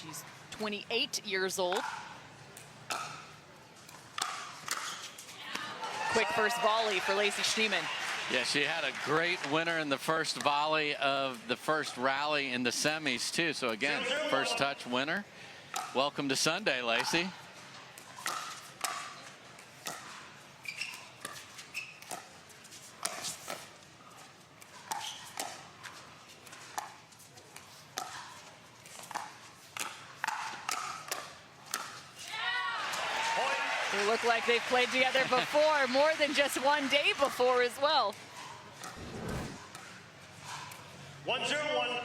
She's 28 years old. Quick first volley for Lacey Schneeman. Yeah, she had a great winner in the first volley of the first rally in the semis, too. So, again, first touch winner. Welcome to Sunday, Lacey. They look like they've played together before, more than just one day before as well. 1-0-1.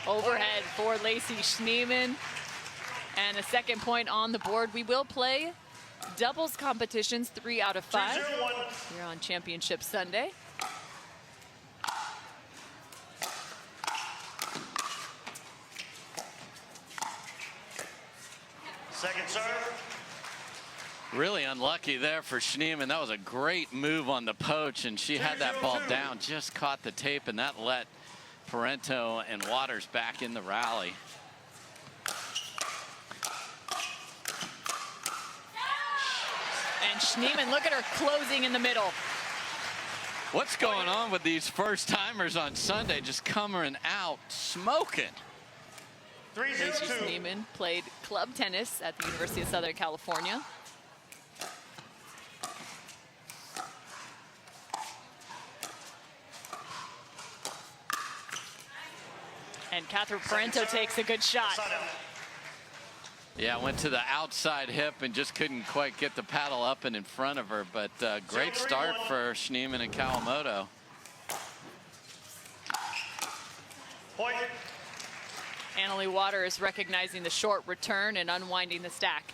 Overhead for Lacey Schneeman. And a second point on the board. We will play doubles competitions 3 out of 5 here on Championship Sunday. Second serve. Really unlucky there for Schneeman. That was a great move on the poach, and she had that ball down, just caught the tape, and that let Parenteau and Waters back in the rally. And Schneeman, look at her closing in the middle. What's going on with these first timers on Sunday? Just coming out smoking. Lacey Schneeman played club tennis at the University of Southern California. And Catherine Parenteau takes a good shot. Yeah, went to the outside hip and just couldn't quite get the paddle up and in front of her, but great start for Schneeman and Kawamoto. Point. Annalie Waters recognizing the short return and unwinding the stack.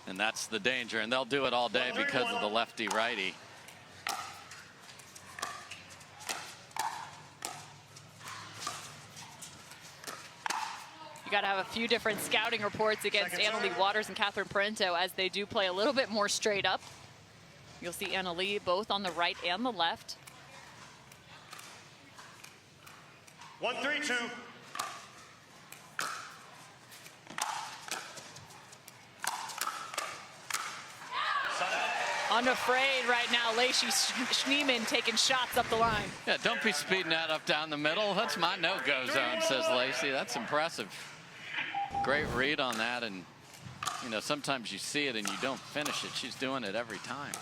And that's the danger, and they'll do it all day because of the lefty-righty. You got to have a few different scouting reports against Annalie Waters and Catherine Parenteau, as they do play a little bit more straight up. You'll see Annalie both on the right and the left. 1-3-2. Unafraid right now, Lacey Schneeman taking shots up the line. Yeah, don't be speeding that up down the middle. That's my no-go zone, says Lacey. That's impressive. Great read on that, and you know, sometimes you see it and you don't finish it. She's doing it every time.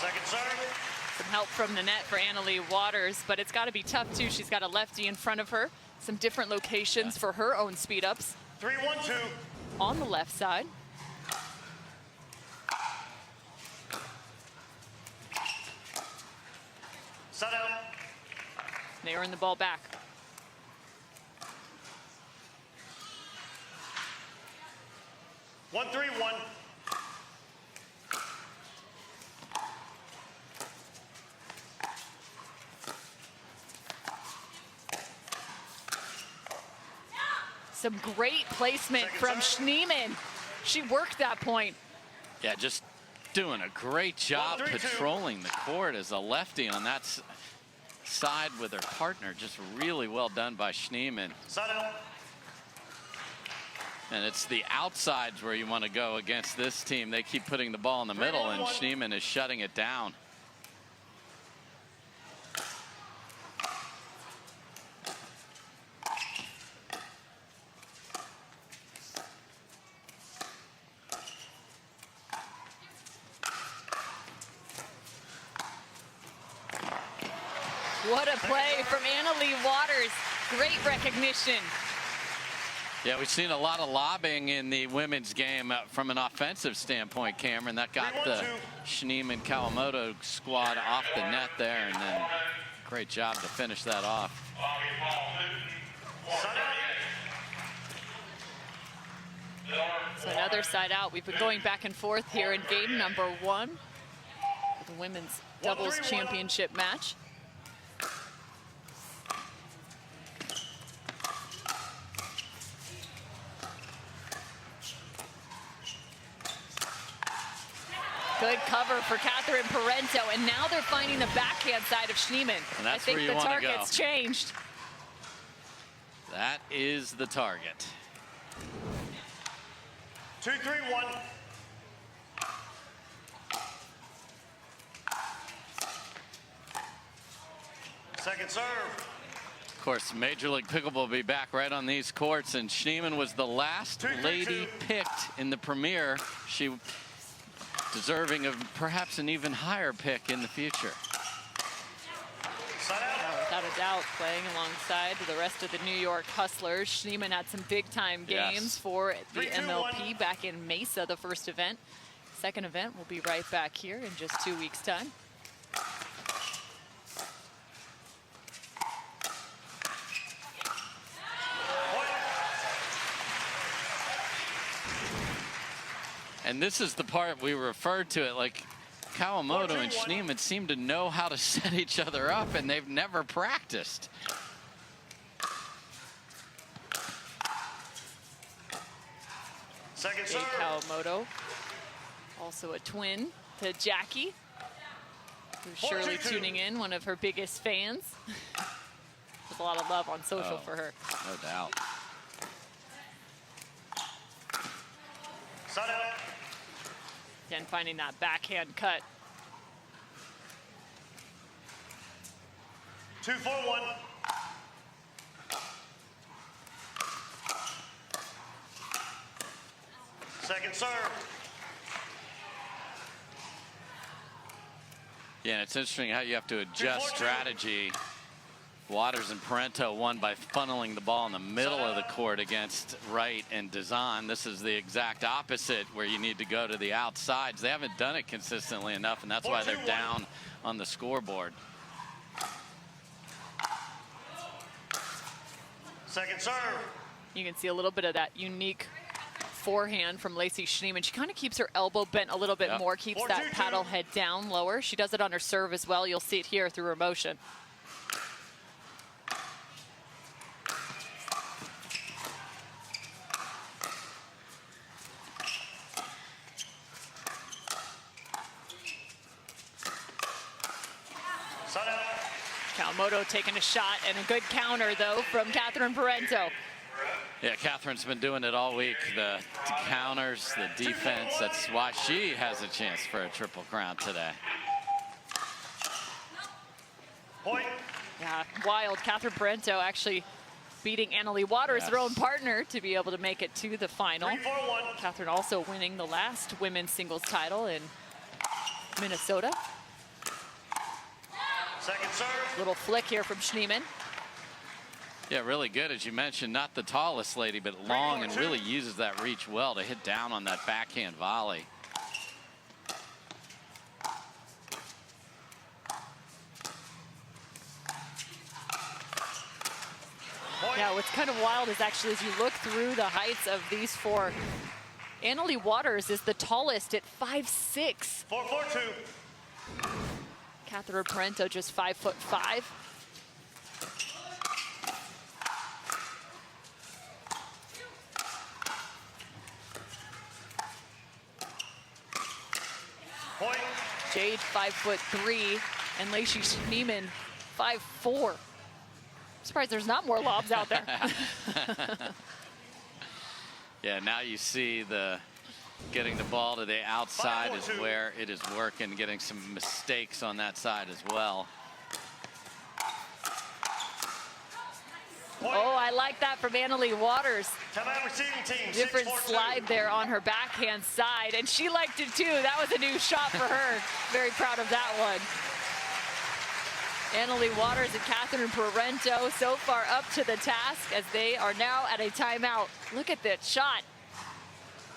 Second serve. Some help from the net for Annalie Waters, but it's got to be tough too. She's got a lefty in front of her. Some different locations for her own speed ups. 3-1-2. On the left side. Set out. They earn the ball back. One, 3-1. Some great placement from Schneeman. She worked that point. Yeah, just doing a great job patrolling the court as a lefty on that side with her partner. Just really well done by Schneeman. And it's the outsides where you want to go against this team. They keep putting the ball in the middle, and Schneeman is shutting it down. What a play from Annalie Waters. Great recognition. Yeah, we've seen a lot of lobbing in the women's game from an offensive standpoint, Cameron. That got the Schneeman Kawamoto squad off the net there, and then great job to finish that off. So another side out. We've been going back and forth here in game number 1 of the women's doubles championship match. Good cover for Catherine Parenteau, and now they're finding the backhand side of Schneeman. And that's I think where you the wanna target's go. changed. That is the target. 2-3-1. Second serve. Of course, Major League Pickleball will be back right on these courts, and Schneeman was the last 2-3-2. lady picked in the Premier. She deserving of perhaps an even higher pick in the future. Side out. Without a doubt, playing alongside the rest of the New York Hustlers. Schneeman had some big-time Yes. games for the 3-2-1. MLP back in Mesa, the first event. Second event will be right back here in just 2 weeks' time. And this is the part we referred to it, like Kawamoto and 4-2-1. Schneeman seem to know how to set each other up, and they've never practiced. Second Jade serve. Kawamoto, also a twin to Jackie, who's surely 4-2-2. tuning in, one of her biggest fans. There's a lot of love on social for her. No doubt. Side out. Again, finding that backhand cut. 2-4-1. Second serve. Yeah, and it's interesting how you have to adjust 2-4-2. strategy. Waters and Parenteau won by funneling the ball in the middle of the court against Wright and Dazan. This is the exact opposite, where you need to go to the outsides. They haven't done it consistently enough, and that's why they're 4-2-1. down on the scoreboard. Second serve. You can see a little bit of that unique forehand from Lacey Schneeman. She kind of keeps her elbow bent a little bit Yep. more, keeps 4-2-2. that paddle head down lower. She does it on her serve as well. You'll see it here through her motion. Side out. Kawamoto taking a shot, and a good counter, though, from Catherine Parenteau. Yeah, Catherine's been doing it all week. The counters, the defense. That's why she has a chance for a triple crown today. Point. Yeah, wild. Catherine Parenteau actually beating Annalie Waters, Yes. her own partner, to be able to make it to the final. 3-4-1. Catherine also winning the last women's singles title in Minnesota. Second serve. Little flick here from Schneeman. Yeah, really good, as you mentioned. Not the tallest lady, but long, and really uses that reach well to hit down on that backhand volley. Point. Yeah, what's kind of wild is actually as you look through the heights of these four, Annalie Waters is the tallest at 5'6". 4-4-2. Catherine Parenteau just 5'5". Point. Jade 5'3", and Lacey Schneeman 5'4". Surprised there's not more lobs out there. Yeah, now you see the getting the ball to the outside is 5-4-2. where it is working, getting some mistakes on that side as well. Point. Oh, I like that from Annalie Waters. Timeout receiving team. Different 6-4-2. slide there on her backhand side, and she liked it too. That was a new shot for her. Very proud of that one. Annalie Waters and Catherine Parenteau so far up to the task as they are now at a timeout. Look at that shot.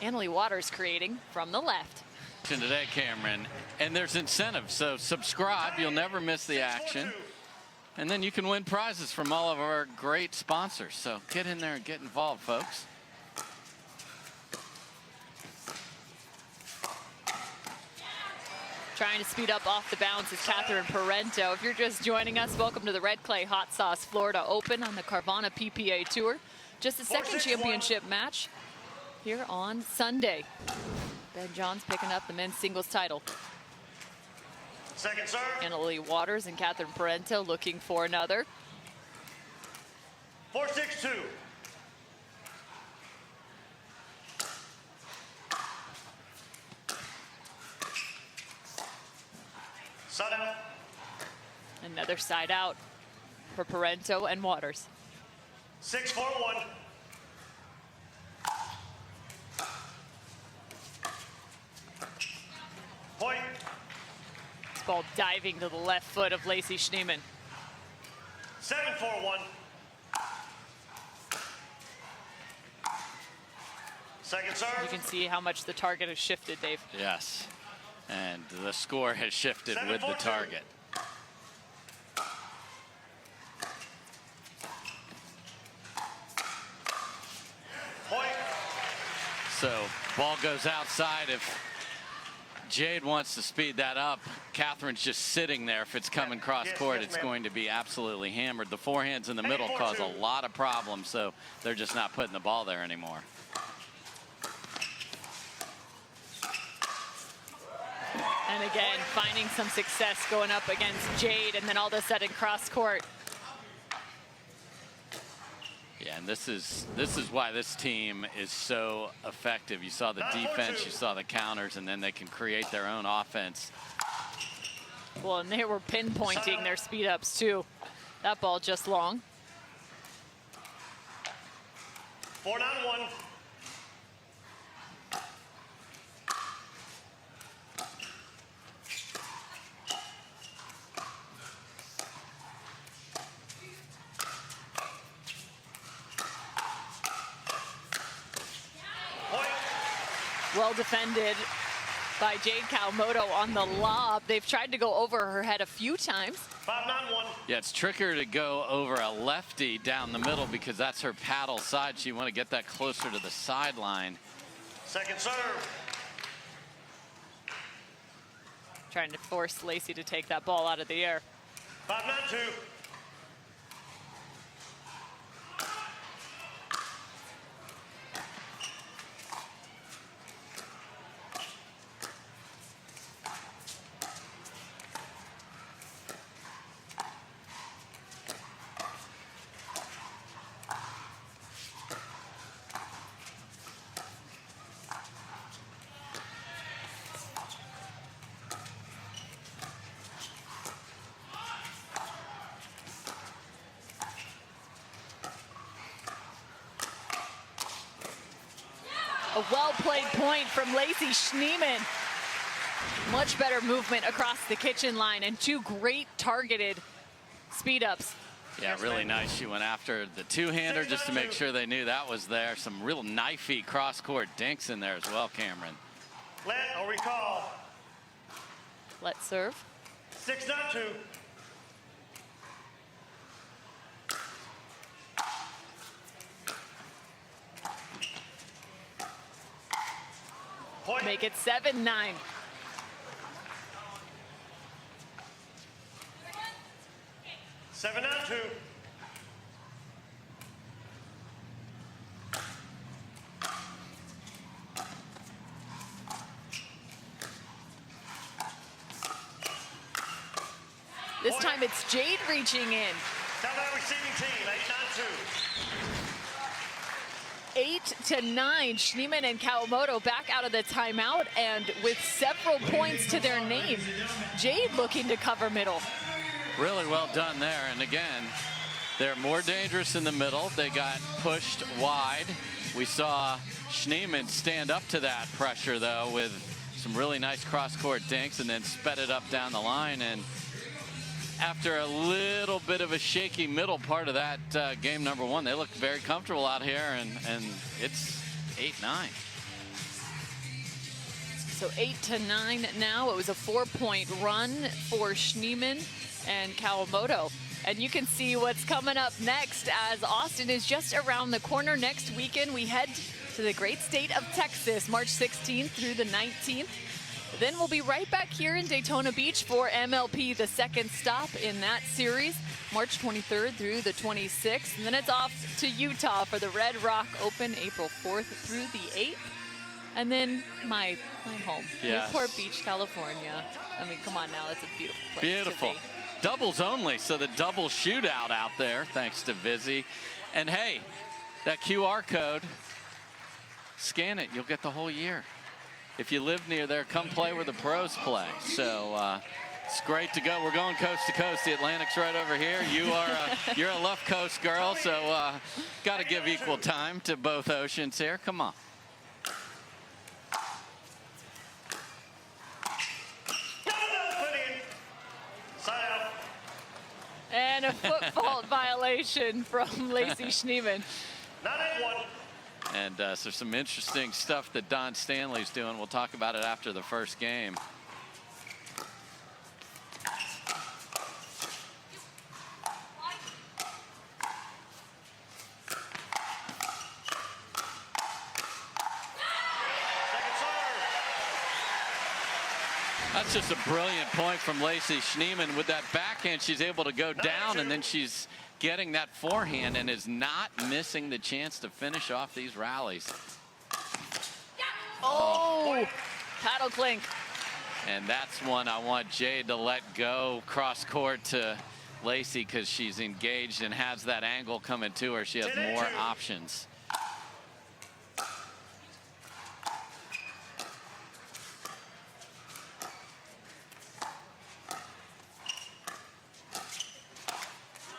Annalie Waters creating from the left. Today, Cameron, and there's incentive, so subscribe. You'll never miss the action. And then you can win prizes from all of our great sponsors. So get in there and get involved, folks. Trying to speed up off the bounce is Catherine Parenteau. If you're just joining us, welcome to the Red Clay Hot Sauce Florida Open on the Carvana PPA Tour. Just the second 4-6-1. championship match here on Sunday. Ben Johns picking up the men's singles title. Second serve. Annalie Waters and Catherine Parenteau looking for another. 4-6-2. Side out. Another side out for Parenteau and Waters. 6-4-1. Point. This ball diving to the left foot of Lacey Schneeman. 7-4-1. Second serve. You can see how much the target has shifted, Dave. Yes. And the score has shifted with the 7-4-2. target. Point. So ball goes outside. If Jade wants to speed that up, Catherine's just sitting there. If it's coming cross court, yes, it's ma'am. going to be absolutely hammered. The forehands in the middle cause a lot of problems, so they're just not putting the ball there anymore. And again, finding some success going up against Jade, and then all of a sudden cross court. Yeah, and this is why this team is so effective. You saw the defense, you saw the counters, and then they can create their own offense. Well, and they were pinpointing their speed ups too. That ball just long. 4-9-1. Well defended by Jade Kawamoto on the lob. They've tried to go over her head a few times. 5-9-1. Yeah, it's trickier to go over a lefty down the middle because that's her paddle side. So you want to get that closer to the sideline. Second serve. Trying to force Lacey to take that ball out of the air. 5-9-2. A well-played point from Lacey Schneeman. Much better movement across the kitchen line and two great targeted speed ups. Yeah, really nice. She went after the two-hander just to make sure they knew that was there. Some real knifey cross-court dinks in there as well, Cameron. Let or recall. Let's serve. 6-9-2. Point. Make it 7-9. Seven out two. This time it's Jade reaching in. Timeout receiving team, 8-9-2. 8-9. Schneeman and Kawamoto back out of the timeout, and with several points to their name. Jade looking to cover middle. Really well done there. And again, they're more dangerous in the middle. They got pushed wide. We saw Schneeman stand up to that pressure, though, with some really nice cross-court dinks and then sped it up down the line. And after a little bit of a shaky middle part of that game number one, they looked very comfortable out here, and it's 8-9. So 8-9 now. It was a 4-point run for Schneeman and Kawamoto. And you can see what's coming up next, as Austin is just around the corner. Next weekend, we head to the great state of Texas, March 16th through the 19th. Then we'll be right back here in Daytona Beach for MLP, the second stop in that series, March 23rd through the 26th. And then it's off to Utah for the Red Rock Open, April 4th through the 8th. And then my home, Yes. Newport Beach, California. I mean, come on now, it's a beautiful place. Beautiful. To be. Doubles only, so the double shootout out there, thanks to Vizzy. And hey, that QR code, scan it, you'll get the whole year. If you live near there, come play where the pros play. So it's great to go. We're going coast to coast. The Atlantic's right over here. You're a left coast girl, so got to give equal time to both oceans here. Come on. And a foot fault violation from Lacey Schneeman. 9-8-1. And so some interesting stuff that Don Stanley's doing. We'll talk about it after the first game. That's just a brilliant point from Lacey Schneeman. With that backhand, she's able to go down, and then she's getting that forehand and is not missing the chance to finish off these rallies. Oh, paddle clink. And that's one I want Jade to let go cross court to Lacey, because she's engaged and has that angle coming to her. She has more options.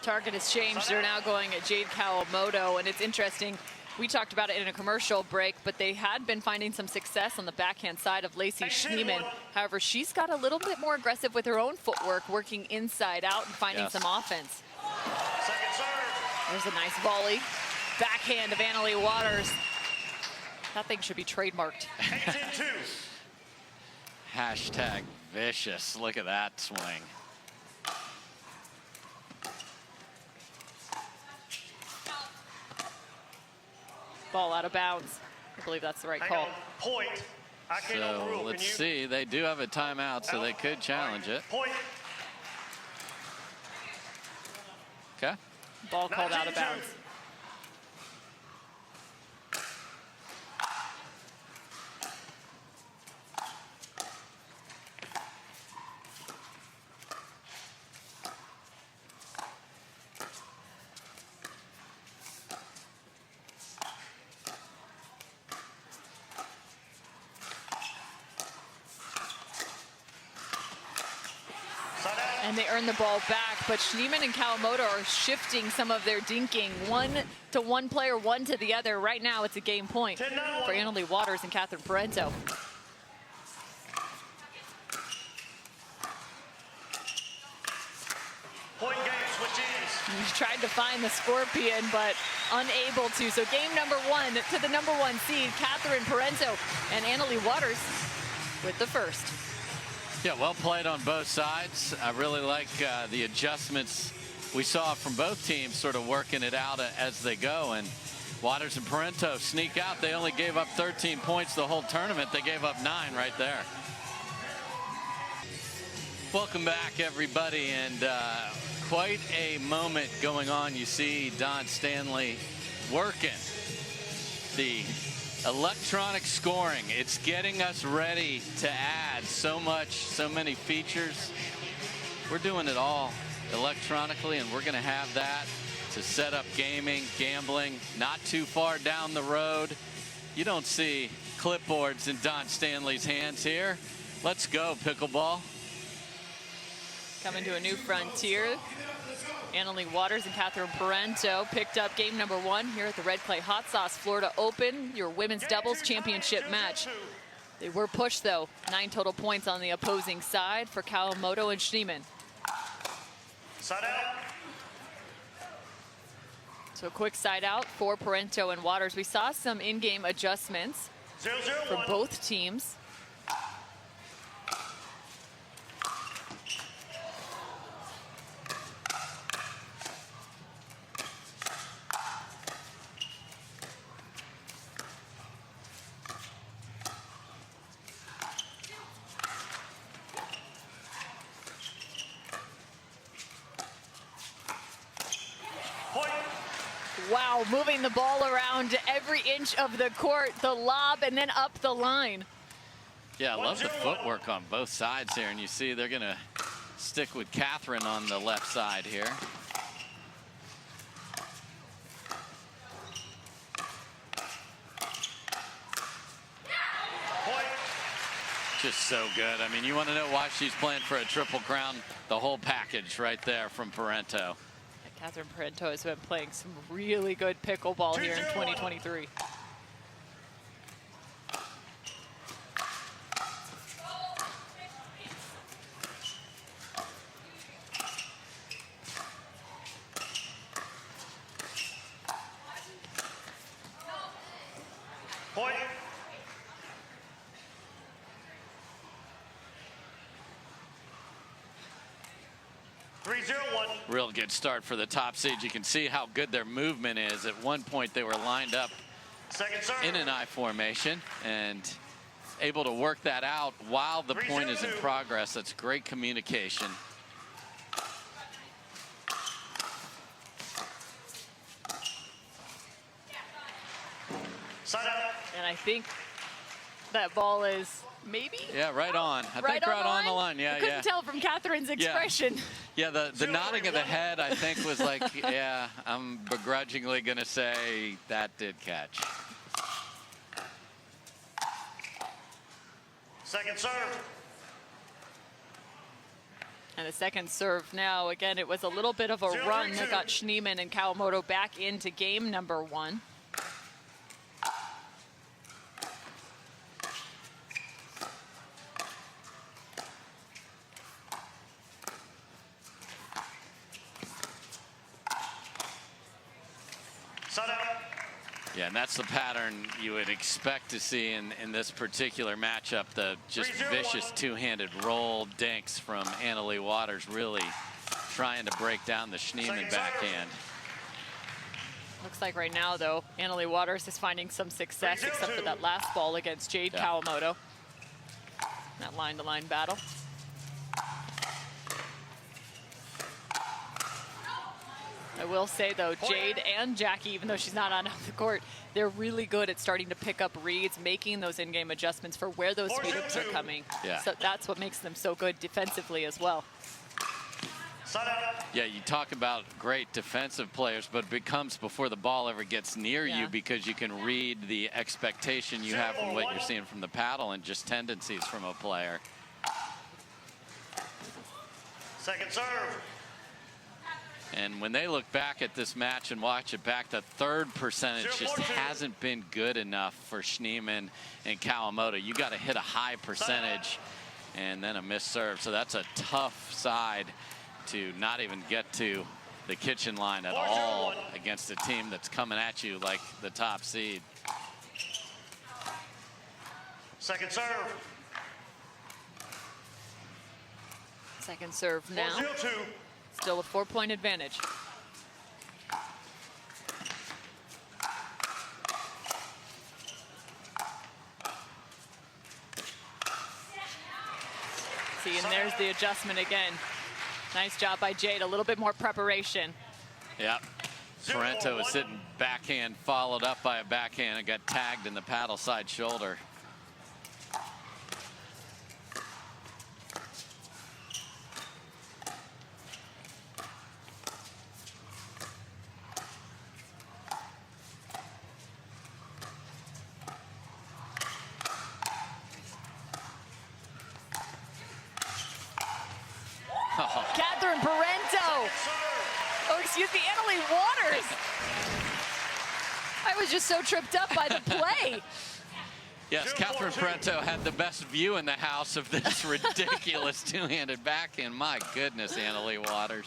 Target has changed. They're now going at Jade Kawamoto, and it's interesting. We talked about it in a commercial break, but they had been finding some success on the backhand side of Lacey Schneeman. However, she's got a little bit more aggressive with her own footwork, working inside out and finding some offense. There's a nice volley. Backhand of Annalie Waters. That thing should be trademarked. Hashtag vicious. Look at that swing. Ball out of bounds. I believe that's the right call. Point. I can't overrule. So let's see. They do have a timeout, so they could challenge it. Point. Okay. Ball called out of bounds. And they earn the ball back, but Schneeman and Kawamoto are shifting some of their dinking. One to one player, one to the other. Right now, it's a game point for Annalie Waters and Catherine Parenteau. Point game switches. He's tried to find the Scorpion, but unable to. So game number one to the number one seed, Catherine Parenteau and Annalie Waters with the first. Yeah, well played on both sides. I really like the adjustments we saw from both teams, sort of working it out as they go. And Waters and Parenteau sneak out. They only gave up 13 points the whole tournament. They gave up 9 right there. Welcome back, everybody. And quite a moment going on. You see Don Stanley working the electronic scoring. It's getting us ready to add so many features. We're doing it all electronically, and we're going to have that to set up gaming, gambling, not too far down the road. You don't see clipboards in Don Stanley's hands here. Let's go, pickleball. Coming to a new frontier. Annalie Waters and Catherine Parenteau picked up game number one here at the Red Clay Hot Sauce Florida Open, your women's doubles championship match. They were pushed, though. 9 total points on the opposing side for Kawamoto and Schneeman. Side out. So a quick side out for Parenteau and Waters. We saw some in-game adjustments 0-0-1. for both teams. Wow, Parenteau moving the ball around every inch of the court, the lob, and then up the line. Yeah, I love the footwork on both sides here, and you see they're going to stick with Catherine on the left side here. Just so good. I mean, you want to know why she's playing for a Triple Crown? The whole package right there from Parenteau. Catherine Parenteau has been playing some really good pickleball here in 2023. Point. Real good start for the top seeds. You can see how good their movement is. At one point, they were lined up in an I formation and able to work that out while the point is in progress. That's great communication. And I think that ball is maybe? Yeah, right on. I think right on the line. Yeah, I couldn't tell from Catherine's expression. Yeah, the nodding of the head, I think, was like, yeah, I'm begrudgingly going to say that did catch. Second serve. And the second serve now, again, it was a little bit of a run that got Schneeman and Kawamoto back into game number 1. Yeah, and that's the pattern you would expect to see in this particular matchup. The just vicious two-handed roll dinks from Annalie Waters, really trying to break down the Schneeman backhand. Looks like right now, though, Annalie Waters is finding some success, except for that last ball against Jade Kawamoto. That line-to-line battle. I will say, though, Jade and Jackie, even though she's not on the court, they're really good at starting to pick up reads, making those in-game adjustments for where those speed-ups are coming. Yeah. So that's what makes them so good defensively as well. Yeah, you talk about great defensive players, but it becomes before the ball ever gets near you, because you can read the expectation you have from what you're seeing from the paddle and just tendencies from a player. Second serve. And when they look back at this match and watch it back, the third percentage just hasn't been good enough for Schneeman and Kawamoto. You got to hit a high percentage and then a missed serve. So that's a tough side to not even get to the kitchen line at all against a team that's coming at you like the top seed. Second serve. Second serve now. Still a 4-point advantage. See, and there's the adjustment again. Nice job by Jade, a little bit more preparation. Yeah. Parenteau was sitting backhand, followed up by a backhand, and got tagged in the paddle side shoulder. Catherine Parenteau. Oh, excuse me, Annalie Waters. I was just so tripped up by the play. Yes, Catherine Parenteau had the best view in the house of this ridiculous two-handed backhand. My goodness, Annalie Waters.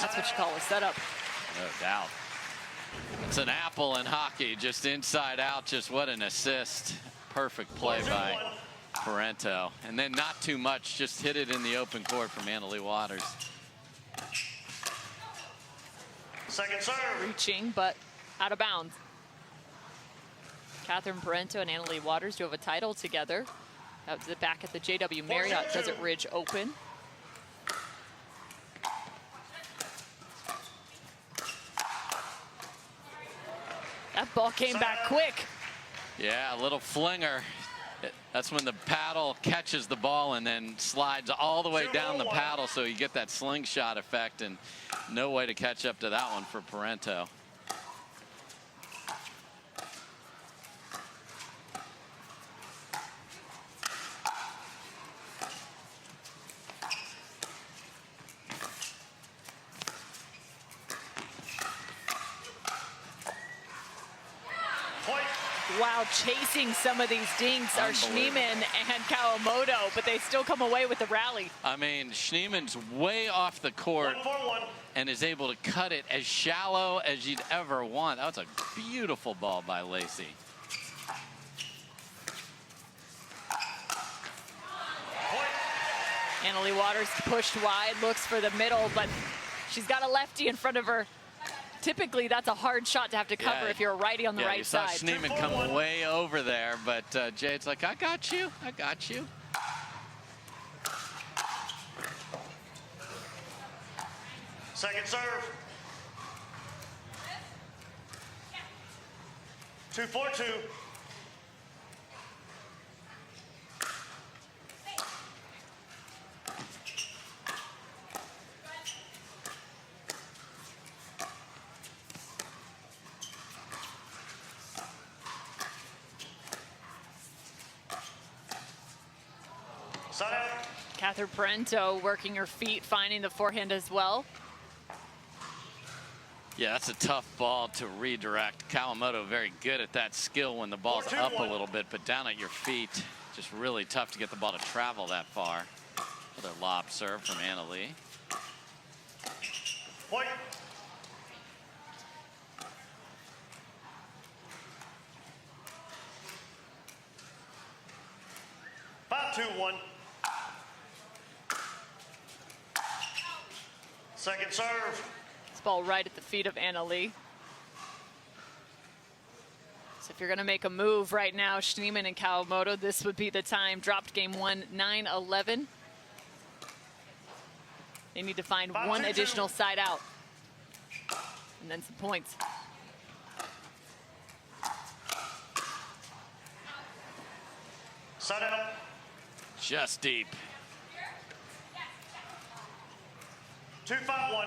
That's what you call a setup. No doubt. It's an apple in hockey, just inside out. Just what an assist. Perfect play by Parenteau. And then not too much, just hit it in the open court from Annalie Waters. Second serve. Reaching, but out of bounds. Catherine Parenteau and Annalie Waters do have a title together That was back at the JW Marriott Desert Ridge Open. That ball came back quick. Yeah, a little flinger. That's when the paddle catches the ball and then slides all the way down the paddle, so you get that slingshot effect, and no way to catch up to that one for Parenteau. Wow, chasing some of these dinks are Schneeman and Kawamoto, but they still come away with the rally. I mean, Schneeman's way off the court and is able to cut it as shallow as you'd ever want. That was a beautiful ball by Lacey. Annalie Waters pushed wide, looks for the middle, but she's got a lefty in front of her. Typically, that's a hard shot to have to cover if you're a righty on the right side. You saw Schneeman come way over there, but Jade's like, I got you, I got you. Second serve. 2-4-2. Catherine Parenteau working her feet, finding the forehand as well. Yeah, that's a tough ball to redirect. Kawamoto very good at that skill when the ball's up a little bit, but down at your feet, just really tough to get the ball to travel that far. Another lob serve from Annalie. Point. Five, 2-1. Second serve. This ball right at the feet of Annalie. So if you're going to make a move right now, Schneeman and Kawamoto, this would be the time. Dropped game one, 9-11. They need to find one additional side out. And then some points. Side out. Just deep. 2-5-1.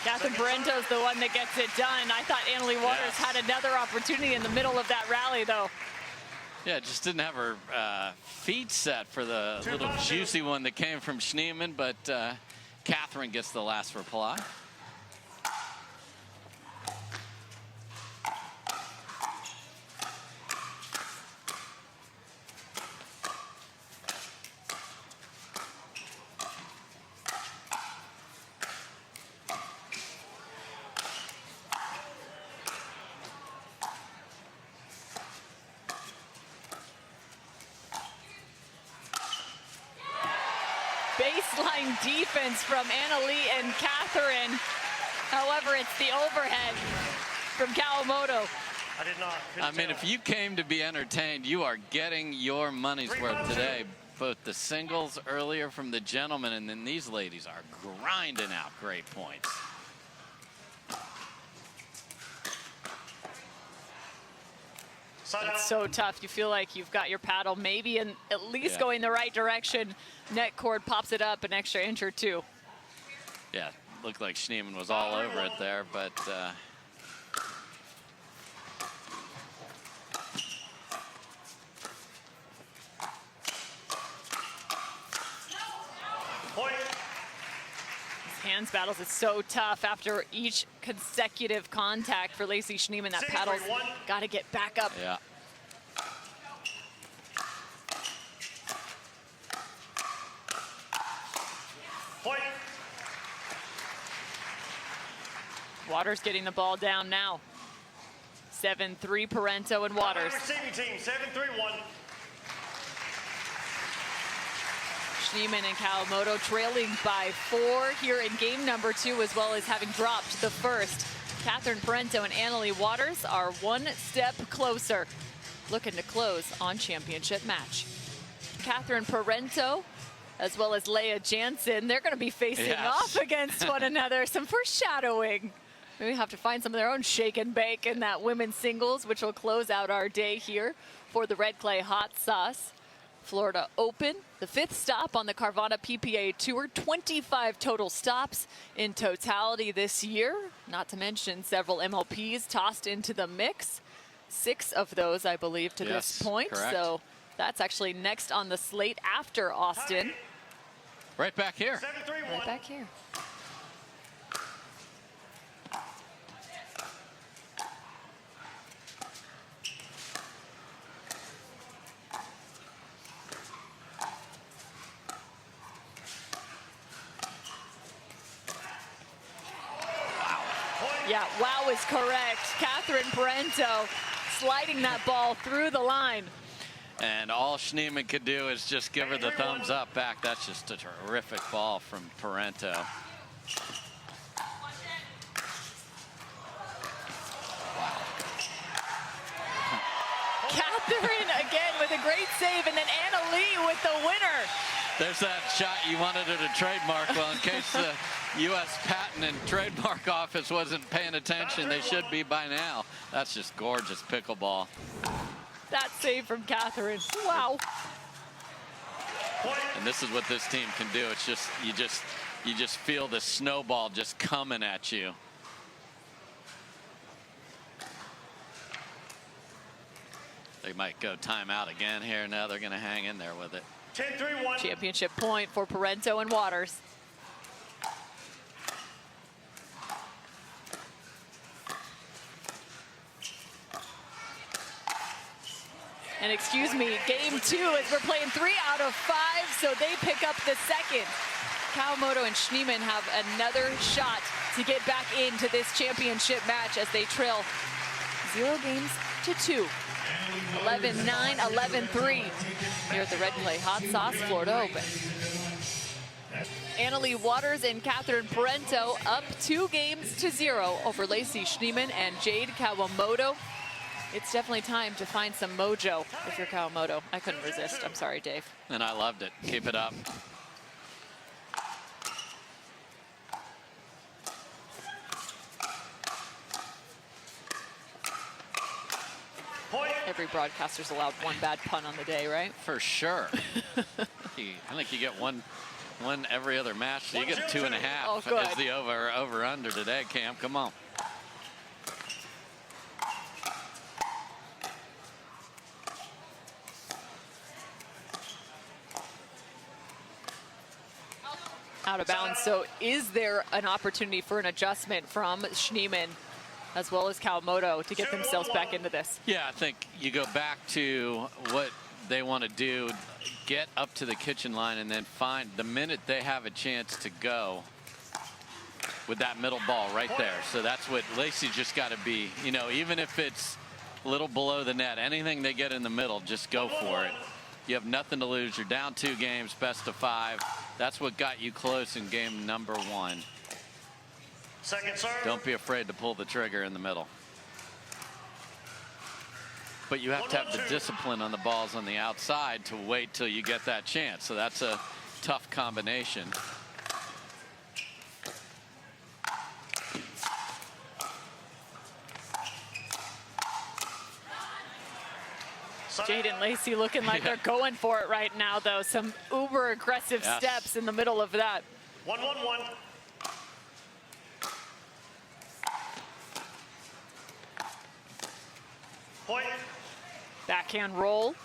Catherine Parenteau's the one that gets it done. I thought Annalie Waters had another opportunity in the middle of that rally, though. Yeah, just didn't have her feet set for the little juicy one that came from Schneeman, but Catherine gets the last reply. Baseline defense from Annalie and Catherine. However, it's the overhead from Kawamoto. I did not. I mean, if you came to be entertained, you are getting your money's worth today. Both the singles earlier from the gentlemen, and then these ladies are grinding out great points. It's so tough. You feel like you've got your paddle maybe in at least going the right direction. Net cord pops it up an extra inch or two. Yeah, looked like Schneeman was all over it there, but hands battles is so tough after each consecutive contact for Lacey Schneeman. That paddle's got to get back up. Yeah. Point. Waters getting the ball down now. 7-3 Parenteau and Waters. Receiving team, 7-3-1. Schneeman and Kawamoto trailing by 4 here in game number 2, as well as having dropped the first. Catherine Parenteau and Annalie Waters are one step closer, looking to close on championship match. Catherine Parenteau, as well as Leah Jansen, they're going to be facing off against one another. Some foreshadowing. We have to find some of their own shake and bake in that women's singles, which will close out our day here for the Red Clay Hot Sauce Florida Open. The 5th stop on the Carvana PPA Tour. 25 total stops in totality this year, not to mention several MLPs tossed into the mix. 6 of those, I believe, to this point. Correct. So that's actually next on the slate after Austin. Right back here. 7-3-1. Right back here. Yeah, wow is correct. Catherine Parenteau sliding that ball through the line. And all Schneeman could do is just give her the thumbs up back. That's just a terrific ball from Parenteau. Catherine again with a great save, and then Anna Lee with the winner. There's that shot you wanted her to trademark. Well, in case the U.S. Patent and Trademark Office wasn't paying attention, they should be by now. That's just gorgeous pickleball. That save from Catherine. Wow. And this is what this team can do. It's just you just feel the snowball just coming at you. They might go timeout again here. Now they're going to hang in there with it. 10-3-1. Championship point for Parenteau and Waters. And excuse me, game 2 as we're playing 3 out of 5, so they pick up the second. Kawamoto and Schneeman have another shot to get back into this championship match as they trail 0 games to 2. 11-9, 11-3 here at the Red Clay Hot Sauce Florida Open. Annalie Waters and Catherine Parenteau up 2 games to 0 over Lacey Schneeman and Jade Kawamoto. It's definitely time to find some mojo if you're Kawamoto. I couldn't resist. I'm sorry, Dave. And I loved it. Keep it up. Every broadcaster's allowed one bad pun on the day, right? For sure. I think you get one every other match. So you get 2.5 as the over under today, Cam. Come on. Out of bounds. So is there an opportunity for an adjustment from Schneeman as well as Kawamoto to get themselves back into this? Yeah, I think you go back to what they want to do, get up to the kitchen line, and then find the minute they have a chance to go with that middle ball right there. So that's what Lacey's just got to be, you know, even if it's a little below the net, anything they get in the middle, just go for it. You have nothing to lose. You're down 2 games, best of 5. That's what got you close in game number 1. Second serve. Don't be afraid to pull the trigger in the middle. But you have to have the discipline on the balls on the outside to wait till you get that chance. So that's a tough combination. Jade and Lacey looking like they're going for it right now, though. Some uber aggressive steps in the middle of that. 1-1-1. Point. Backhand roll.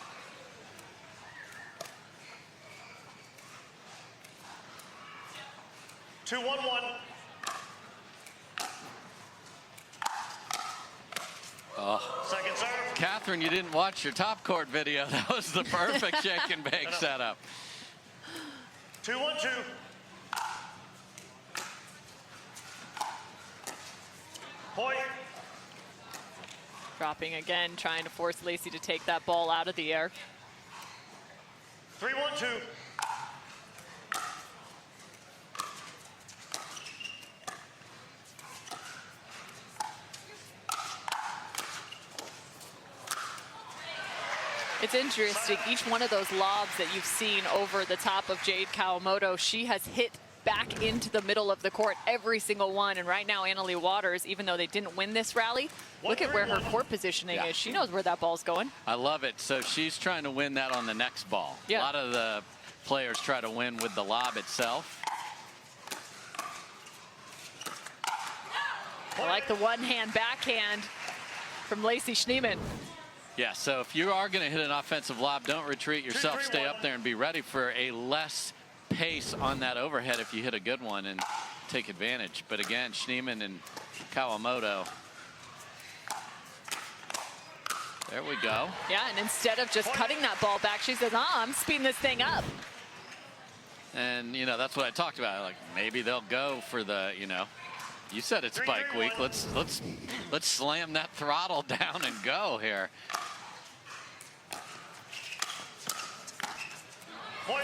Two, 1-1. Second serve. Catherine, you didn't watch your top court video. That was the perfect shake and bake setup. 2-1-2. Point. Dropping again, trying to force Lacey to take that ball out of the air. 3-1-2. It's interesting, each one of those lobs that you've seen over the top of Jade Kawamoto, she has hit back into the middle of the court, every single one. And right now, Annalie Waters, even though they didn't win this rally, look at where her court positioning is. She knows where that ball's going. I love it. So she's trying to win that on the next ball. Yeah. A lot of the players try to win with the lob itself. I like the one-hand backhand from Lacey Schneeman. Yeah, so if you are going to hit an offensive lob, don't retreat yourself. Stay up there and be ready for a less pace on that overhead if you hit a good one and take advantage. But again, Schneeman and Kawamoto. There we go. Yeah, and instead of just cutting that ball back, she says, I'm speeding this thing up. And, you know, that's what I talked about. Like, maybe they'll go for the, you know, you said it's spike week. Let's slam that throttle down and go here.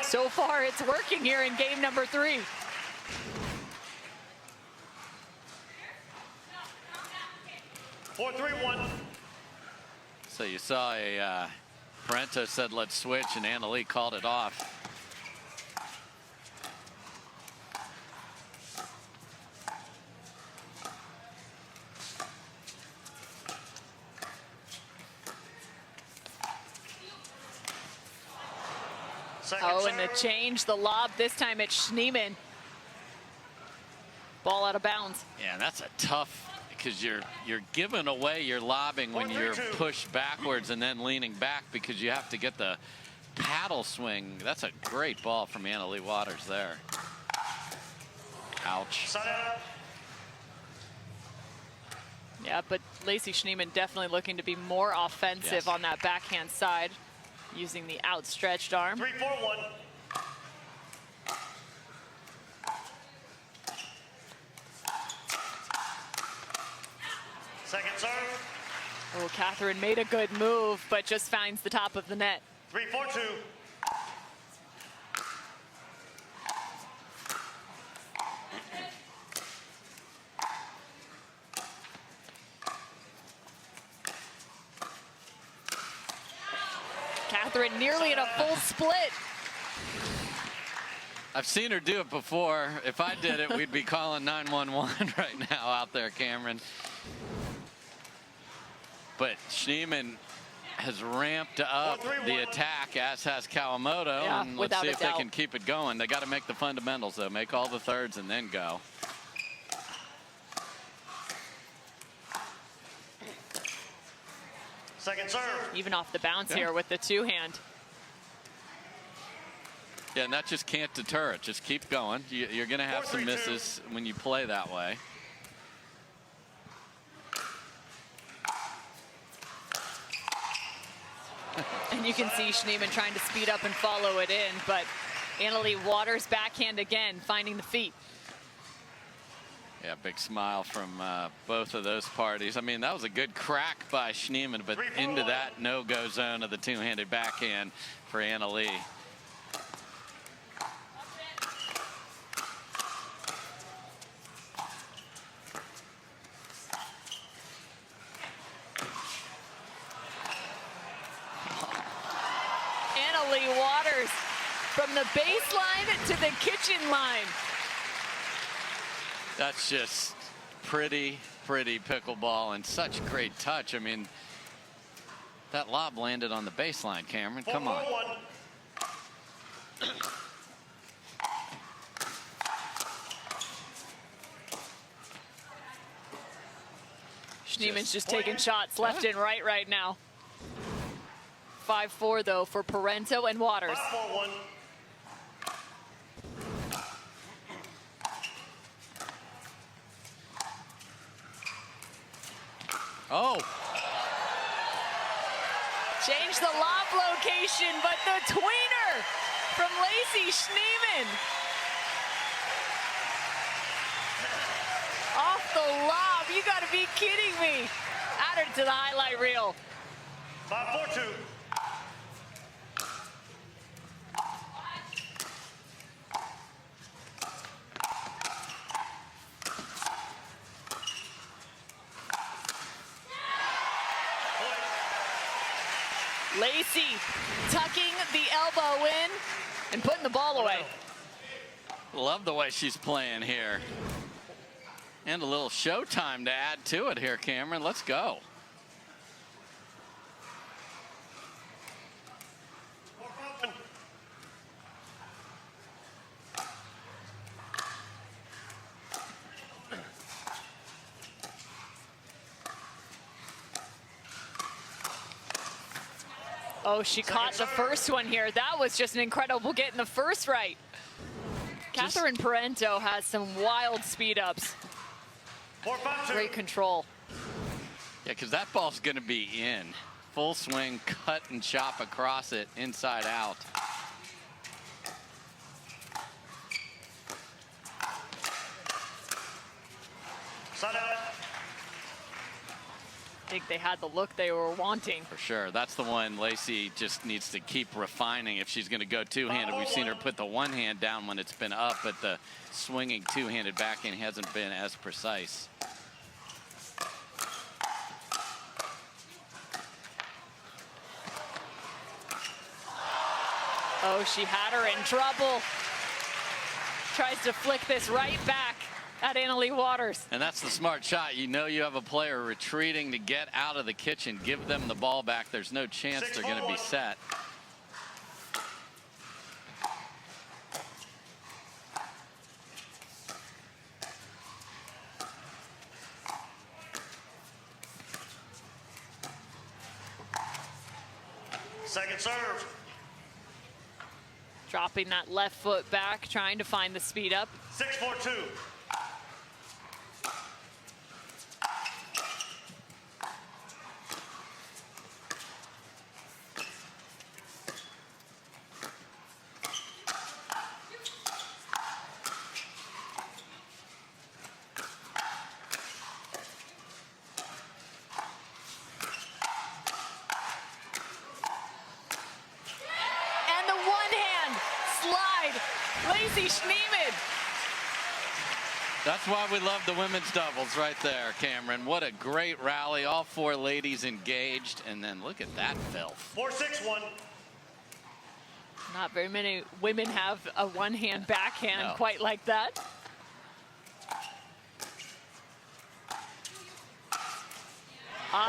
So far, it's working here in game number 3. Four, 3-1. So you saw a Parenteau said let's switch, and Annalie called it off. Oh, and to change the lob, this time it's Schneeman. Ball out of bounds. Yeah, that's a tough, because you're giving away your lobbing when you're pushed backwards and then leaning back, because you have to get the paddle swing. That's a great ball from Annalie Waters there. Ouch. Yeah, but Lacey Schneeman definitely looking to be more offensive on that backhand side, using the outstretched arm. 3-4-1. Second serve. Oh, Catherine made a good move, but just finds the top of the net. 3-4-2. Catherine nearly in a full split. I've seen her do it before. If I did it, we'd be calling 911 right now out there, Cameron. But Schneeman has ramped up the attack, as has Kawamoto. Yeah, and let's see if they can keep it going. They got to make the fundamentals, though. Make all the thirds and then go. Second serve. Even off the bounce here with the two-hand. Yeah, and that just can't deter it. Just keep going. You're going to have some misses when you play that way. And you can see Schneeman trying to speed up and follow it in, but Annalie Waters backhand again, finding the feet. Yeah, big smile from both of those parties. I mean, that was a good crack by Schneeman, but into that no-go zone of the two-handed backhand for Annalie. Annalie Waters from the baseline to the kitchen line. That's just pretty pickleball and such great touch. I mean, that lob landed on the baseline, Cameron. Come on. Schneeman's just taking shots left and right now. 5-4 though for Parenteau and Waters. 5-4-1. Oh, Change the lob location, but the tweener from Lacey Schneeman. Off the lob, you gotta be kidding me. Add it to the highlight reel. 5-4-2. Lacey tucking the elbow in and putting the ball away. Love the way she's playing here. And a little showtime to add to it here, Cameron. Let's go. Oh, she caught the first one here. That was just an incredible getting the first right. Catherine Parenteau has some wild speed ups. 4-5-2. Great control. Yeah, because that ball's going to be in. Full swing, cut and chop across it, inside out. Side out. I think they had the look they were wanting. For sure. That's the one Lacey just needs to keep refining if she's going to go two-handed. We've seen her put the one hand down when it's been up, but the swinging two-handed backhand hasn't been as precise. Oh, she had her in trouble. Tries to flick this right back at Annalie Waters. And that's the smart shot. You know you have a player retreating to get out of the kitchen. Give them the ball back. There's no chance they're going to be set. Second serve. Dropping that left foot back, trying to find the speed up. 6-4-2. And the one-hand slide, Lacey Schneeman. That's why we love the women's doubles right there, Cameron. What a great rally. All four ladies engaged. And then look at that filth. 4-6-1. Not very many women have a one-hand backhand No. quite like that.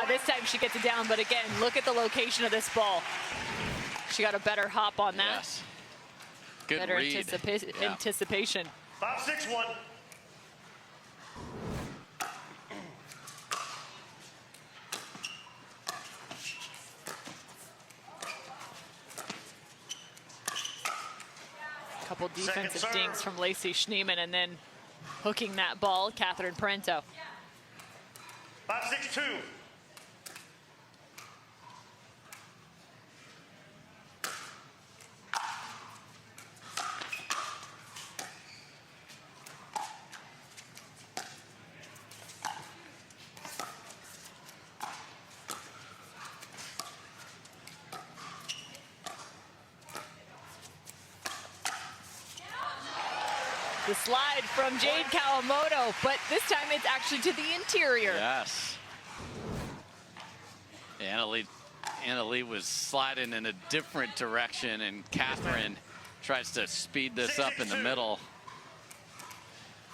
This time she gets it down, but again, look at the location of this ball. She got a better hop on that. Yes. Good Better read. Yeah. anticipation. 5-6-1. Couple defensive serve. dings from Lacey Schneeman, and then hooking that ball, Catherine Parenteau. 5-6-2. The slide from Jade Kawamoto, but this time it's actually to the interior. Yes. Annalie was sliding in a different direction, and Catherine tries to speed this up in the middle.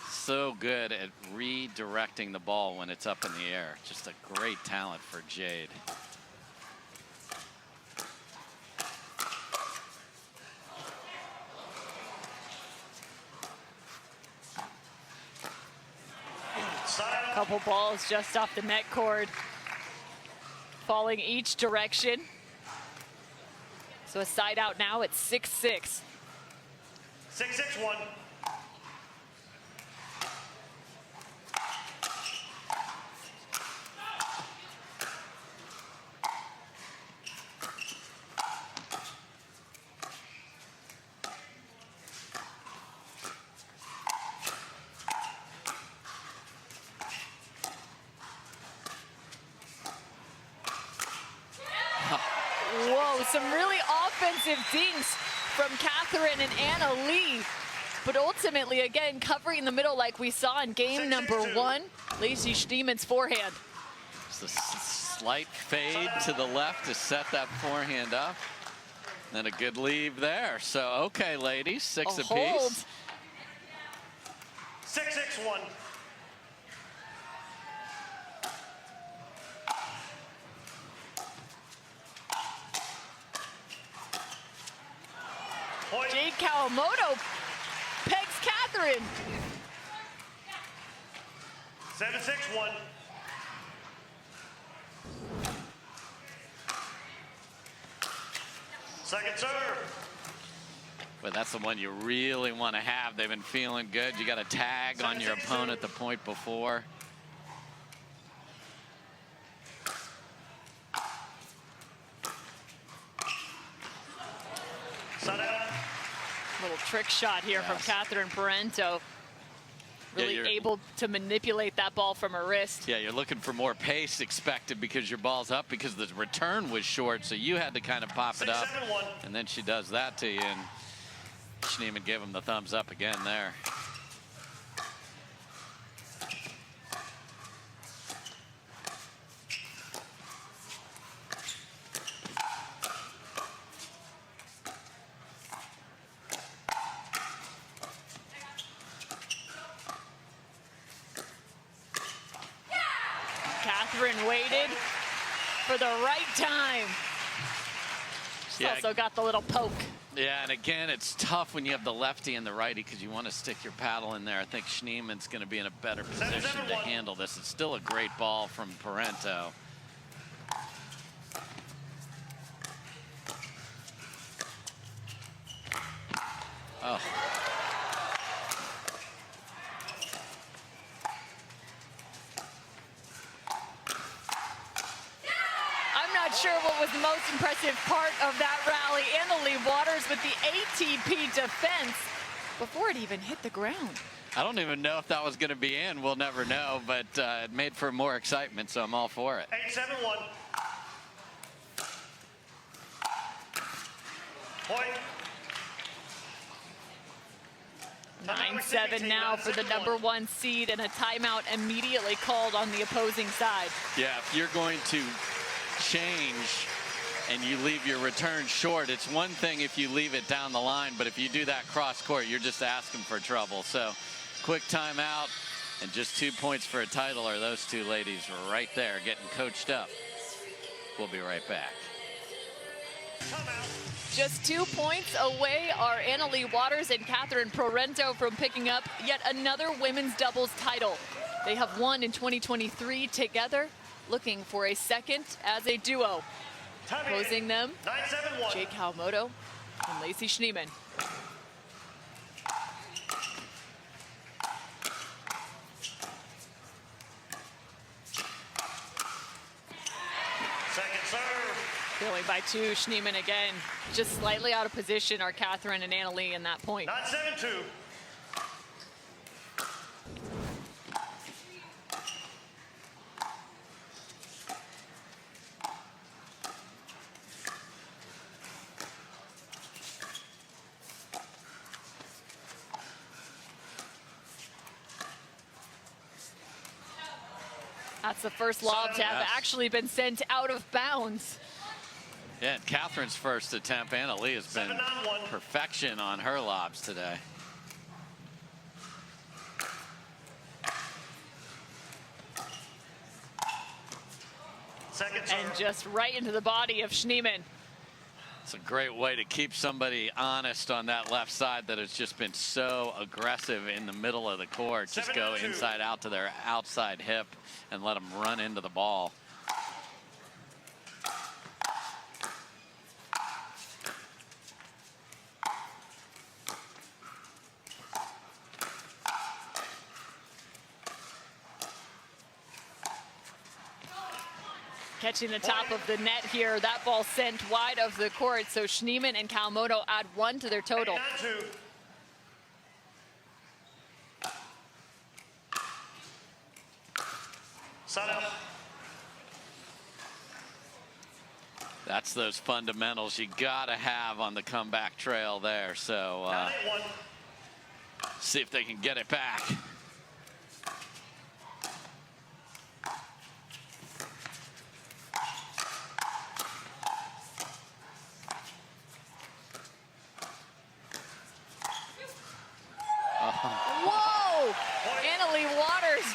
So good at redirecting the ball when it's up in the air. Just a great talent for Jade. Couple balls just off the net cord, falling each direction. So a side out now at 6-6. 6-6-1. some really offensive dinks from Catherine and Anna Lee. But ultimately, again, covering the middle like we saw in game number 1, Lacey Schneeman's forehand. Just a slight fade to the left to set that forehand up. And a good leave there. So, okay, ladies, 6 apiece. Hold. 6-6-1. Point. Jade Kawamoto pegs Catherine. 7-6-1. Second serve. But that's the one you really want to have. They've been feeling good. You got a tag on your opponent the point before. Little trick shot here from Catherine Parenteau. Really able to manipulate that ball from her wrist. Yeah, you're looking for more pace expected because your ball's up, because the return was short, so you had to kind of pop it up. And then she does that to you, and Schneeman gave him the thumbs up again there. Catherine waited for the right time. She's also got the little poke. Yeah, and again, it's tough when you have the lefty and the righty because you want to stick your paddle in there. I think Schneeman's going to be in a better position to handle this. It's still a great ball from Parenteau. Oh. Sure what was the most impressive part of that rally. Anna Lee Waters with the ATP defense before it even hit the ground. I don't even know if that was going to be in. We'll never know, but it made for more excitement, so I'm all for it. 8-7-1. Point. 9-7 now for the #1 seed, and a timeout immediately called on the opposing side. Yeah, if you're going to change and you leave your return short, it's one thing if you leave it down the line, but if you do that cross court, you're just asking for trouble. So quick timeout, and just 2 points for a title are those two ladies right there getting coached up. We'll be right back. Just 2 points away are Anna Lee Waters and Catherine Parenteau from picking up yet another women's doubles title. They have won in 2023 together, looking for a second as a duo. Opposing them, Jade Kawamoto and Lacey Schneeman. Second serve. Going by 2, Schneeman again. Just slightly out of position are Catherine and Anna Lee in that point. 9-7-2. That's the first lob to have actually been sent out of bounds. Yeah, and Catherine's first attempt. Anna Lee has been perfection on her lobs today. Second serve. And just right into the body of Schneeman. It's a great way to keep somebody honest on that left side that has just been so aggressive in the middle of the court. Just go inside out to their outside hip and let them run into the ball. Catching the top of the net here. That ball sent wide of the court. So Schneeman and Kawamoto add 1 to their total. 8-9-2. Side up. That's those fundamentals you gotta have on the comeback trail there. So see if they can get it back. Whoa! Annalie Waters'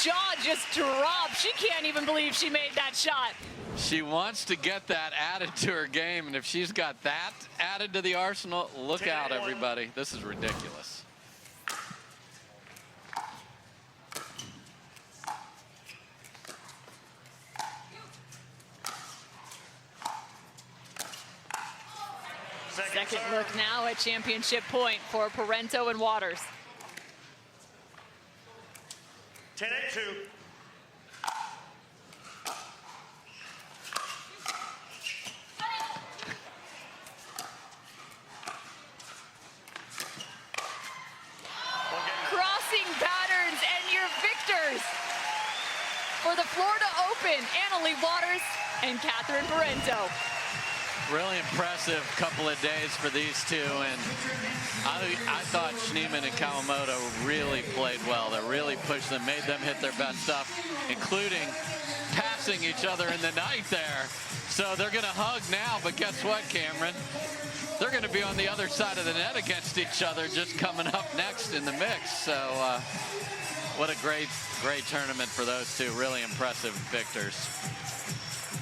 jaw just dropped. She can't even believe she made that shot. She wants to get that added to her game, and if she's got that added to the arsenal, look out, everybody. This is ridiculous. Second look now at championship point for Parenteau and Waters. 10-8-2. Crossing patterns and your victors for the Florida Open, Annalie Waters and Catherine Parenteau. Really impressive couple of days for these two, and I thought Schneeman and Kawamoto really played well. They really pushed them, made them hit their best stuff, including passing each other in the night there. So they're going to hug now, but guess what, Cameron? They're going to be on the other side of the net against each other just coming up next in the mix. So what a great tournament for those two. Really impressive victors.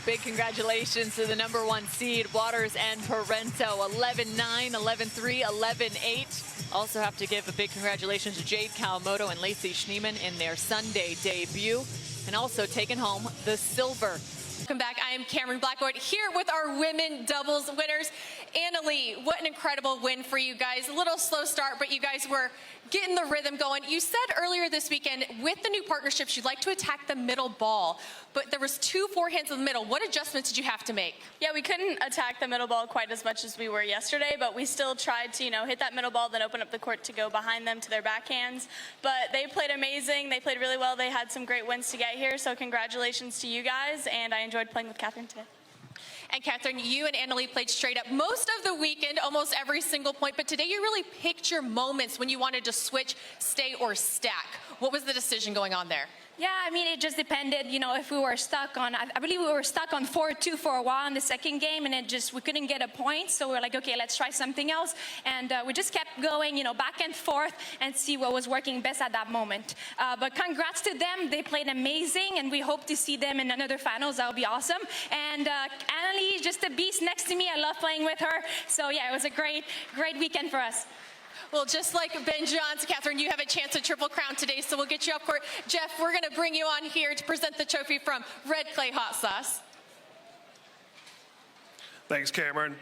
Big congratulations to the #1 seed, Waters and Parenteau, 11-9, 11-3, 11-8. Also have to give a big congratulations to Jade Kawamoto and Lacey Schneeman in their Sunday debut, and also taking home the silver. Welcome back. I am Cameron Blackwood here with our women doubles winners. Annalie, what an incredible win for you guys. A little slow start, but you guys were getting the rhythm going. You said earlier this weekend with the new partnerships, you'd like to attack the middle ball, but there was 2 forehands in the middle. What adjustments did you have to make? Yeah, we couldn't attack the middle ball quite as much as we were yesterday, but we still tried to, hit that middle ball, then open up the court to go behind them to their backhands. But they played amazing. They played really well. They had some great wins to get here, so congratulations to you guys, and I enjoyed playing with Catherine today. And Catherine, you and Annalie played straight up most of the weekend, almost every single point, but today you really picked your moments when you wanted to switch, stay, or stack. What was the decision going on there? Yeah, I mean, it just depended, if we were stuck on, I believe we were stuck on 4-2 for a while in the second game, and we couldn't get a point, so we were like, okay, let's try something else, and we just kept going, back and forth, and see what was working best at that moment. But congrats to them, they played amazing, and we hope to see them in another finals. That would be awesome. And Annalie is just a beast next to me. I love playing with her, so yeah, it was a great weekend for us. Well, just like Ben Johns, Catherine, you have a chance at Triple Crown today, so we'll get you up court. Jeff, we're going to bring you on here to present the trophy from Red Clay Hot Sauce. Thanks, Cameron.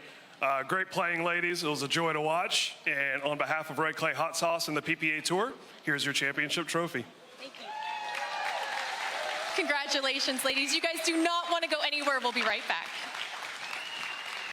Great playing, ladies. It was a joy to watch. And on behalf of Red Clay Hot Sauce and the PPA Tour, here's your championship trophy. Thank you. Congratulations, ladies. You guys do not want to go anywhere. We'll be right back.